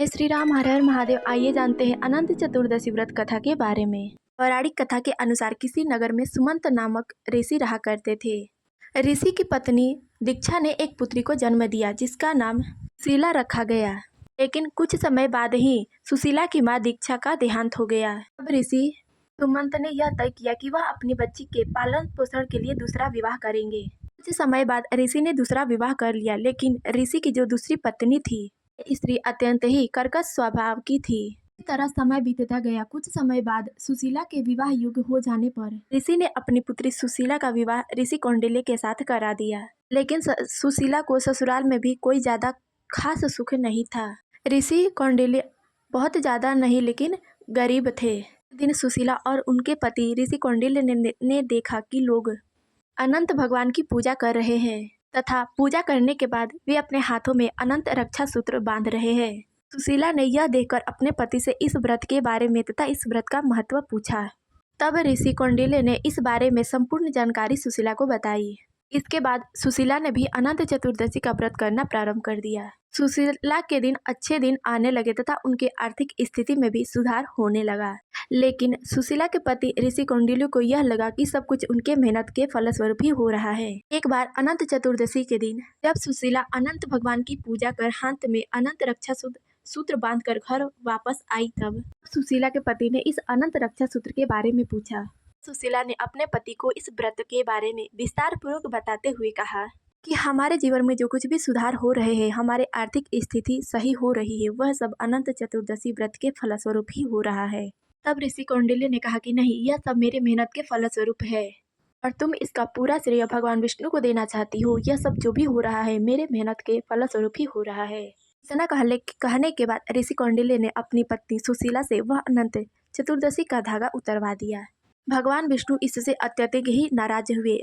जय श्री राम, हर हर महादेव। आइए जानते हैं अनंत चतुर्दशी व्रत कथा के बारे में। पौराणिक कथा के अनुसार किसी नगर में सुमंत नामक ऋषि रहा करते थे। ऋषि की पत्नी दीक्षा ने एक पुत्री को जन्म दिया जिसका नाम सुशीला रखा गया। लेकिन कुछ समय बाद ही सुशीला की मां दीक्षा का देहांत हो गया। अब ऋषि सुमंत ने यह तय किया कि वह अपनी बच्ची के पालन पोषण के लिए दूसरा विवाह करेंगे। कुछ समय बाद ऋषि ने दूसरा विवाह कर लिया, लेकिन ऋषि की जो दूसरी पत्नी थी, स्त्री अत्यंत ही कर्कश स्वभाव की थी। इस तरह समय बीतता गया। कुछ समय बाद सुशीला के विवाह योग्य हो जाने पर ऋषि ने अपनी पुत्री सुशीला का विवाह ऋषि कौंडिल्य के साथ करा दिया। लेकिन सुशीला को ससुराल में भी कोई ज्यादा खास सुख नहीं था। ऋषि कौंडिल्य बहुत ज्यादा नहीं लेकिन गरीब थे। एक दिन सुशीला और उनके पति ऋषि कौंडिल्य ने देखा कि लोग अनंत भगवान की पूजा कर रहे हैं तथा पूजा करने के बाद वे अपने हाथों में अनंत रक्षा सूत्र बांध रहे हैं। सुशीला ने यह देखकर अपने पति से इस व्रत के बारे में तथा इस व्रत का महत्व पूछा। तब ऋषि कौंडिल्य ने इस बारे में संपूर्ण जानकारी सुशीला को बताई। इसके बाद सुशीला ने भी अनंत चतुर्दशी का व्रत करना प्रारंभ कर दिया। सुशीला के दिन अच्छे दिन आने लगे तथा उनके आर्थिक स्थिति में भी सुधार होने लगा। लेकिन सुशीला के पति ऋषि कौंडिल्य को यह लगा कि सब कुछ उनके मेहनत के फलस्वरूप ही हो रहा है। एक बार अनंत चतुर्दशी के दिन जब सुशीला अनंत भगवान की पूजा कर हाथ में अनंत रक्षा सूत्र बांधकर घर वापस आई, तब सुशीला के पति ने इस अनंत रक्षा सूत्र के बारे में पूछा। सुशीला ने अपने पति को इस व्रत के बारे में विस्तार पूर्वक बताते हुए कहा कि हमारे जीवन में जो कुछ भी सुधार हो रहे हैं, हमारे आर्थिक स्थिति सही हो रही है, वह सब अनंत चतुर्दशी व्रत के फलस्वरूप ही हो रहा है। तब ऋषि कौंडिल्य ने कहा कि नहीं, यह सब मेरे मेहनत के फलस्वरूप है और तुम इसका पूरा श्रेय भगवान विष्णु को देना चाहती हो। यह सब जो भी हो रहा है मेरे मेहनत के फलस्वरूप ही हो रहा है। इतना कहने के बाद ऋषि कौंडिल्य ने अपनी पत्नी सुशीला से वह अनंत चतुर्दशी का धागा उतरवा दिया। भगवान विष्णु इससे अत्यधिक ही नाराज हुए।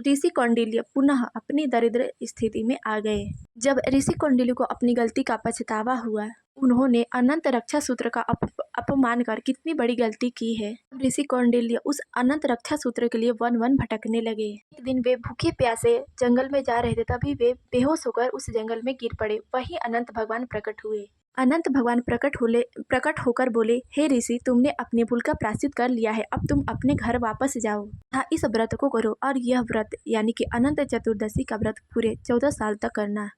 ऋषि कौंडिल्य पुनः अपनी दरिद्र स्थिति में आ गए। जब ऋषि कौंडिल्य को अपनी गलती का पछतावा हुआ, उन्होंने अनंत रक्षा सूत्र का अपमान कर कितनी बड़ी गलती की है। ऋषि कौंडिल्य उस अनंत रक्षा सूत्र के लिए वन वन भटकने लगे। एक दिन वे भूखे प्यासे जंगल में जा रहे थे, तभी वे बेहोश होकर उस जंगल में गिर पड़े। वहीं अनंत भगवान प्रकट हुए। अनंत भगवान प्रकट होकर बोले, हे ऋषि, तुमने अपनी भूल का प्रायश्चित कर लिया है, अब तुम अपने घर वापस जाओ तथा इस व्रत को करो। और यह व्रत यानी कि अनंत चतुर्दशी का व्रत पूरे 14 साल तक करना।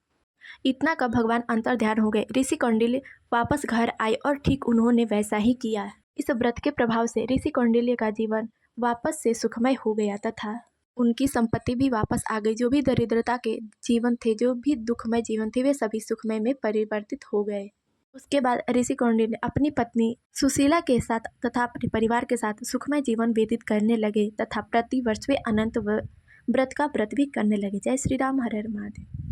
इतना का भगवान अंतर ध्यान हो गए। ऋषि कौंडिल्य वापस घर आए और ठीक उन्होंने वैसा ही किया। इस व्रत के प्रभाव से ऋषि कौंडिल्य का जीवन वापस से सुखमय हो गया तथा उनकी संपत्ति भी वापस आ गई। जो भी दरिद्रता के जीवन थे, जो भी दुखमय जीवन थे, वे सभी सुखमय में परिवर्तित हो गए। उसके बाद ऋषि कौंडिल्य ने अपनी पत्नी सुशीला के साथ तथा अपने परिवार के साथ सुखमय जीवन व्यतीत करने लगे तथा प्रति वर्ष वे अनंत व्रत का व्रत भी करने लगे। जय श्री राम, हर हर महादेव।